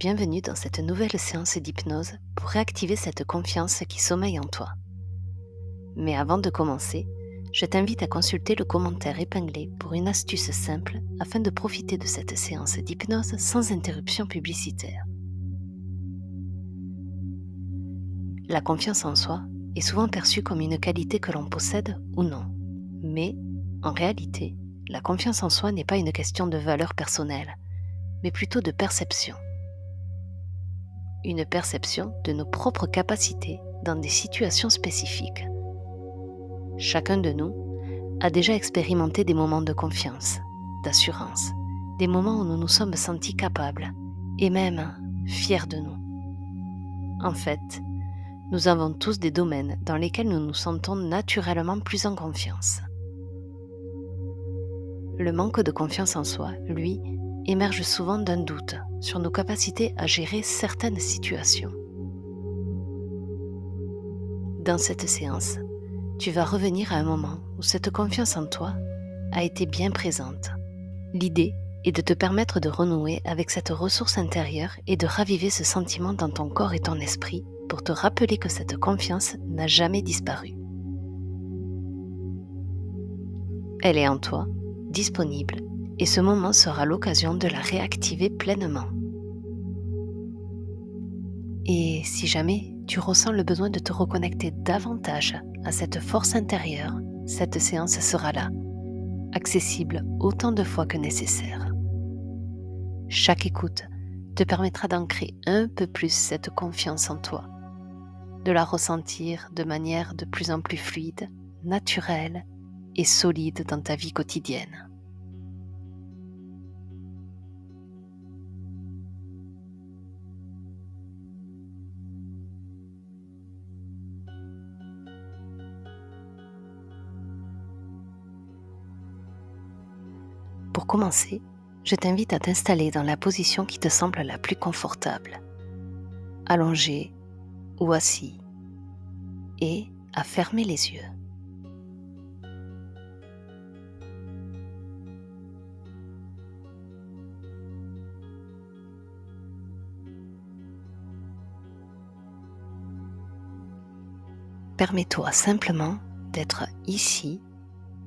bienvenue dans cette nouvelle séance d'hypnose pour réactiver cette confiance qui sommeille en toi. Mais avant de commencer, je t'invite à consulter le commentaire épinglé pour une astuce simple afin de profiter de cette séance d'hypnose sans interruption publicitaire. La confiance en soi est souvent perçue comme une qualité que l'on possède ou non. Mais, en réalité, la confiance en soi n'est pas une question de valeur personnelle, mais plutôt de perception. Une perception de nos propres capacités dans des situations spécifiques. Chacun de nous a déjà expérimenté des moments de confiance, d'assurance, des moments où nous nous sommes sentis capables et même fiers de nous. En fait, nous avons tous des domaines dans lesquels nous nous sentons naturellement plus en confiance. Le manque de confiance en soi, lui, émerge souvent d'un doute sur nos capacités à gérer certaines situations. Dans cette séance, tu vas revenir à un moment où cette confiance en toi a été bien présente. L'idée est de te permettre de renouer avec cette ressource intérieure et de raviver ce sentiment dans ton corps et ton esprit pour te rappeler que cette confiance n'a jamais disparu. Elle est en toi, disponible, et ce moment sera l'occasion de la réactiver pleinement. Et si jamais tu ressens le besoin de te reconnecter davantage à cette force intérieure, cette séance sera là, accessible autant de fois que nécessaire. Chaque écoute te permettra d'ancrer un peu plus cette confiance en toi, de la ressentir de manière de plus en plus fluide, naturelle et solide dans ta vie quotidienne. Pour commencer, je t'invite à t'installer dans la position qui te semble la plus confortable, allongé ou assis, et à fermer les yeux. Permets-toi simplement d'être ici,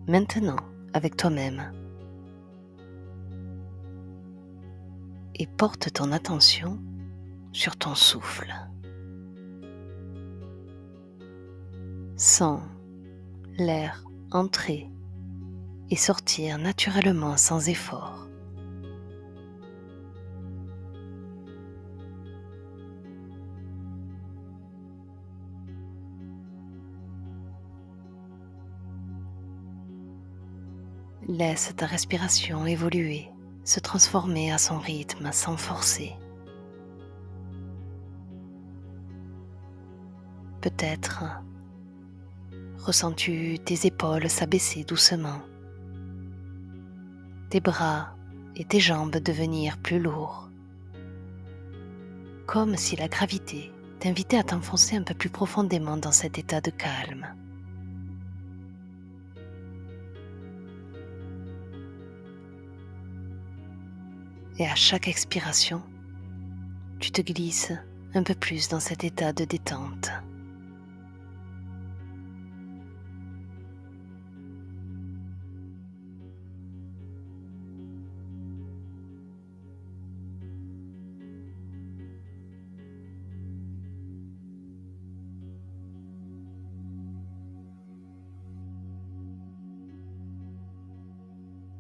maintenant, avec toi-même, et porte ton attention sur ton souffle. Sens l'air entrer et sortir naturellement sans effort. Laisse ta respiration évoluer, se transformer à son rythme sans forcer. Peut-être ressens-tu tes épaules s'abaisser doucement, tes bras et tes jambes devenir plus lourds, comme si la gravité t'invitait à t'enfoncer un peu plus profondément dans cet état de calme. Et à chaque expiration, tu te glisses un peu plus dans cet état de détente.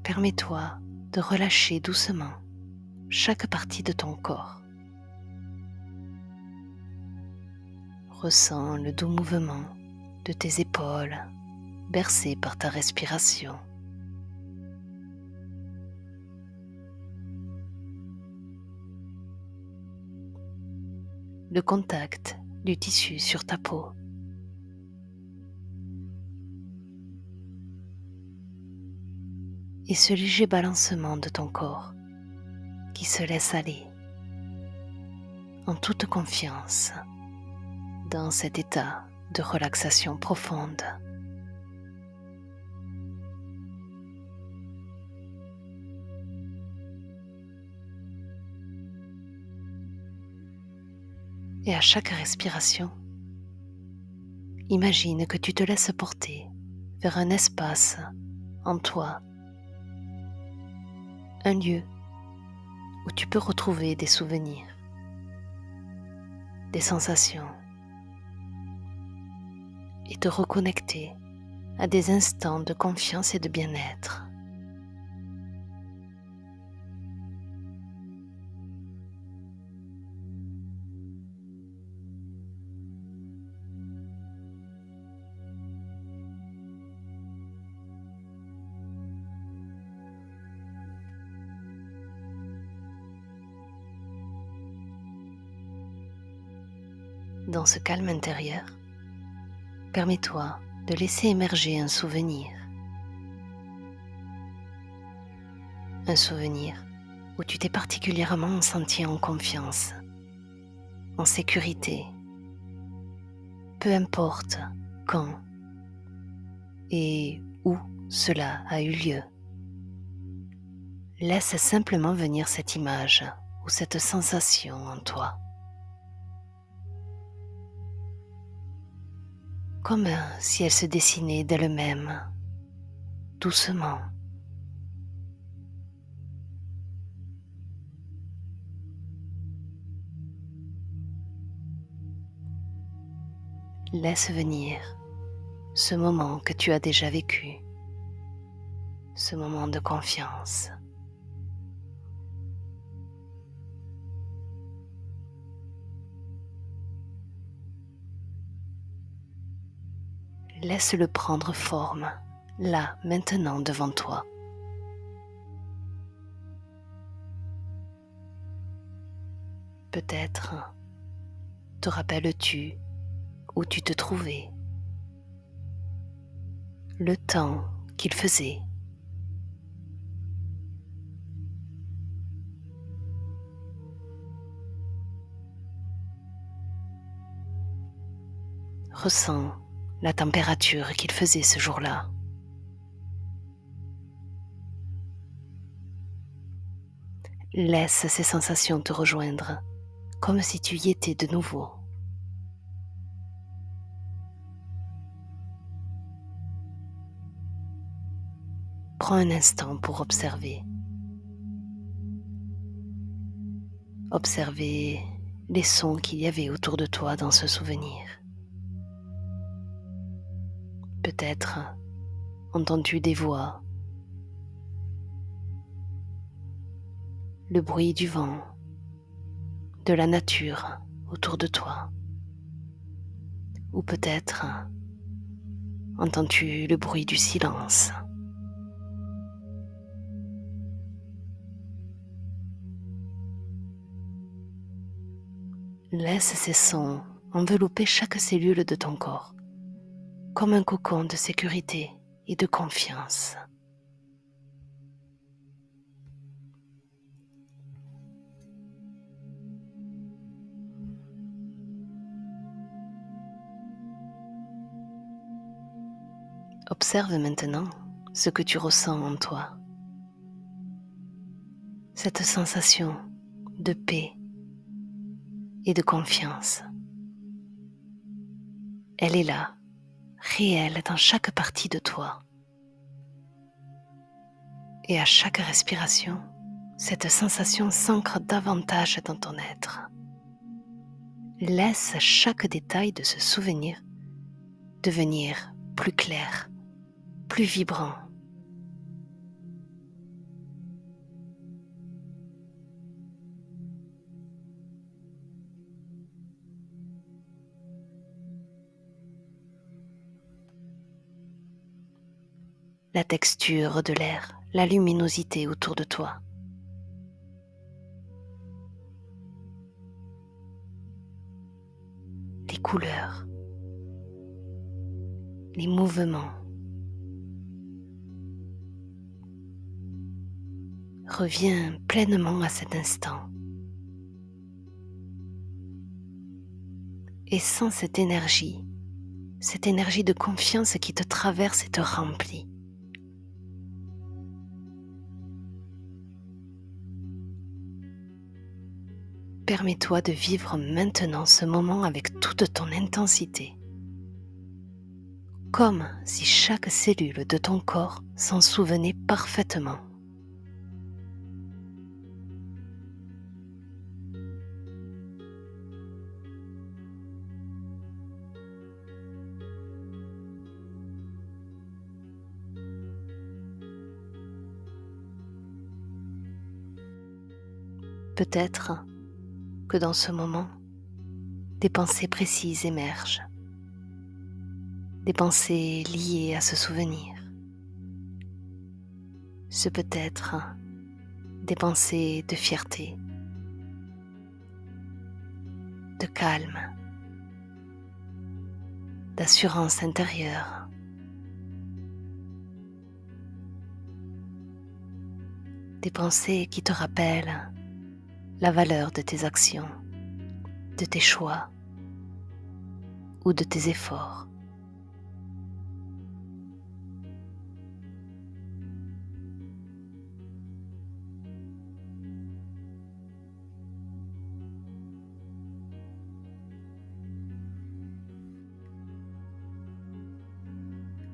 Permets-toi de relâcher doucement chaque partie de ton corps. Ressens le doux mouvement de tes épaules bercées par ta respiration. Le contact du tissu sur ta peau. Et ce léger balancement de ton corps qui se laisse aller en toute confiance dans cet état de relaxation profonde. Et à chaque respiration, imagine que tu te laisses porter vers un espace en toi, un lieu où tu peux retrouver des souvenirs, des sensations et te reconnecter à des instants de confiance et de bien-être. Dans ce calme intérieur, permets-toi de laisser émerger un souvenir. Un souvenir où tu t'es particulièrement senti en confiance, en sécurité, peu importe quand et où cela a eu lieu. Laisse simplement venir cette image ou cette sensation en toi. Comme si elle se dessinait d'elle-même, doucement. Laisse venir ce moment que tu as déjà vécu, ce moment de confiance. Laisse-le prendre forme, là, maintenant, devant toi. Peut-être te rappelles-tu où tu te trouvais, le temps qu'il faisait. Ressens la température qu'il faisait ce jour-là. Laisse ces sensations te rejoindre, comme si tu y étais de nouveau. Prends un instant pour observer. Observer les sons qu'il y avait autour de toi dans ce souvenir. Peut-être entendu des voix, le bruit du vent, de la nature autour de toi. Ou peut-être entends-tu le bruit du silence. Laisse ces sons envelopper chaque cellule de ton corps, comme un cocon de sécurité et de confiance. Observe maintenant ce que tu ressens en toi. Cette sensation de paix et de confiance. Elle est là, réelle dans chaque partie de toi. Et à chaque respiration, cette sensation s'ancre davantage dans ton être. Laisse chaque détail de ce souvenir devenir plus clair, plus vibrant. La texture de l'air, la luminosité autour de toi. Les couleurs, les mouvements. Reviens pleinement à cet instant. Et sens cette énergie de confiance qui te traverse et te remplit. Permets-toi de vivre maintenant ce moment avec toute ton intensité, comme si chaque cellule de ton corps s'en souvenait parfaitement. Peut-être que dans ce moment, des pensées précises émergent, des pensées liées à ce souvenir. Ce peut être des pensées de fierté, de calme, d'assurance intérieure. Des pensées qui te rappellent la valeur de tes actions, de tes choix ou de tes efforts.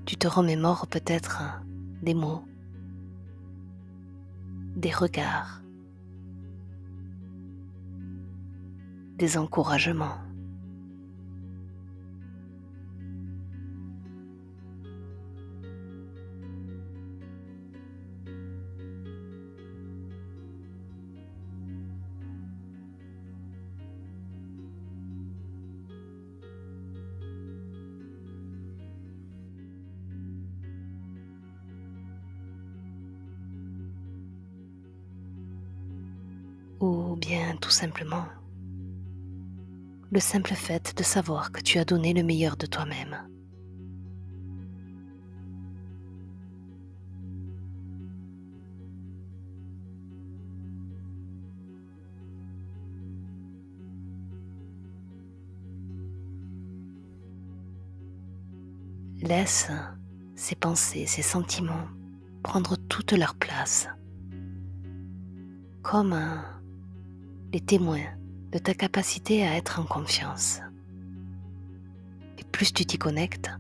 Tu te remémores peut-être des mots, des regards, des encouragements. Ou bien tout simplement le simple fait de savoir que tu as donné le meilleur de toi-même. Laisse ces pensées, ces sentiments prendre toute leur place, comme les témoins de ta capacité à être en confiance. Et plus tu t'y connectes,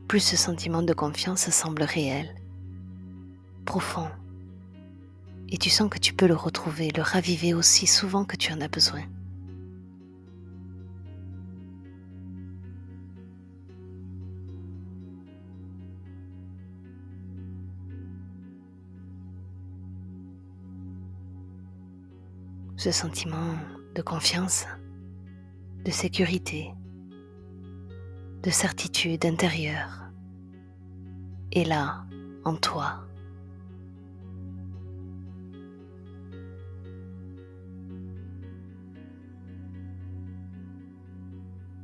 plus ce sentiment de confiance semble réel, profond, et tu sens que tu peux le retrouver, le raviver aussi souvent que tu en as besoin. Ce sentiment de confiance, de sécurité, de certitude intérieure est là, en toi.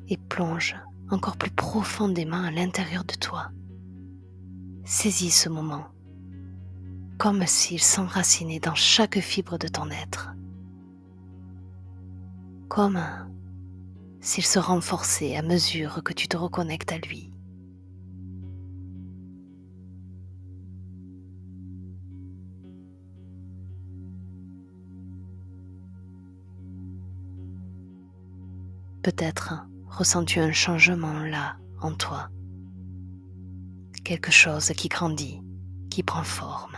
Et plonge encore plus profondément à l'intérieur de toi. Saisis ce moment, comme s'il s'enracinait dans chaque fibre de ton être, comme s'il se renforçait à mesure que tu te reconnectes à lui. Peut-être ressens-tu un changement là, en toi, quelque chose qui grandit, qui prend forme.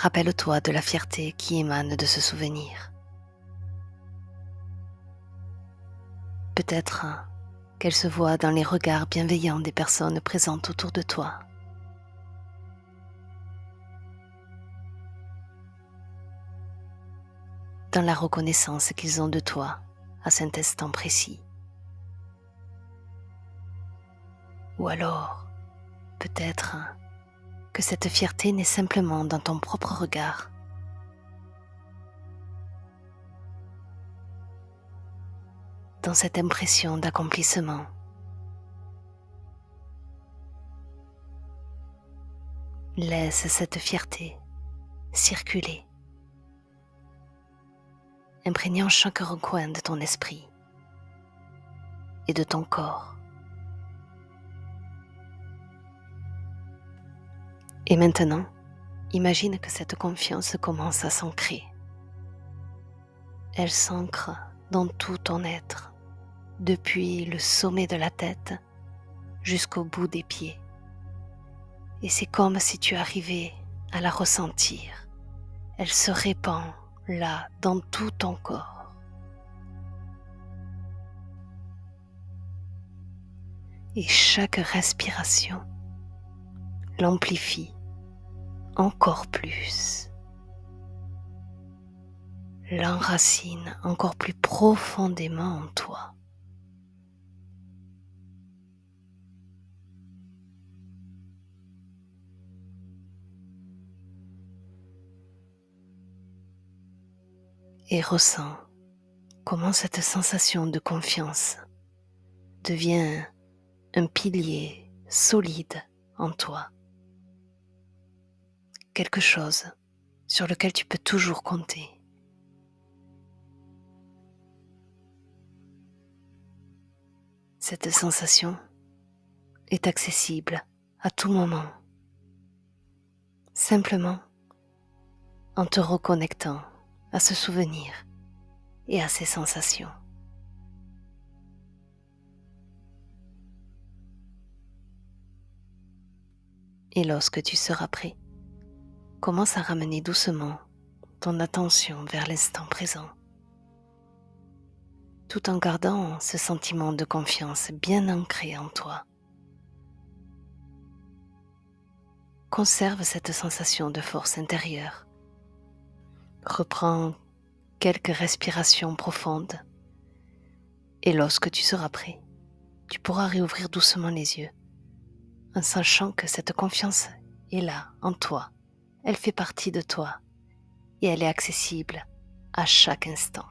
Rappelle-toi de la fierté qui émane de ce souvenir. Peut-être qu'elle se voit dans les regards bienveillants des personnes présentes autour de toi. Dans la reconnaissance qu'ils ont de toi à cet instant précis. Ou alors, peut-être que cette fierté naît simplement dans ton propre regard. Dans cette impression d'accomplissement. Laisse cette fierté circuler, imprégnant chaque recoin de ton esprit et de ton corps. Et maintenant, imagine que cette confiance commence à s'ancrer. Elle s'ancre dans tout ton être, depuis le sommet de la tête jusqu'au bout des pieds. Et c'est comme si tu arrivais à la ressentir. Elle se répand là, dans tout ton corps. Et chaque respiration l'amplifie encore plus, l'enracine encore plus profondément en toi. Et ressens comment cette sensation de confiance devient un pilier solide en toi, quelque chose sur lequel tu peux toujours compter. Cette sensation est accessible à tout moment, simplement en te reconnectant à ce souvenir et à ces sensations. Et lorsque tu seras prêt, commence à ramener doucement ton attention vers l'instant présent, tout en gardant ce sentiment de confiance bien ancré en toi. Conserve cette sensation de force intérieure. Reprends quelques respirations profondes et lorsque tu seras prêt, tu pourras réouvrir doucement les yeux en sachant que cette confiance est là, en toi. Elle fait partie de toi et elle est accessible à chaque instant.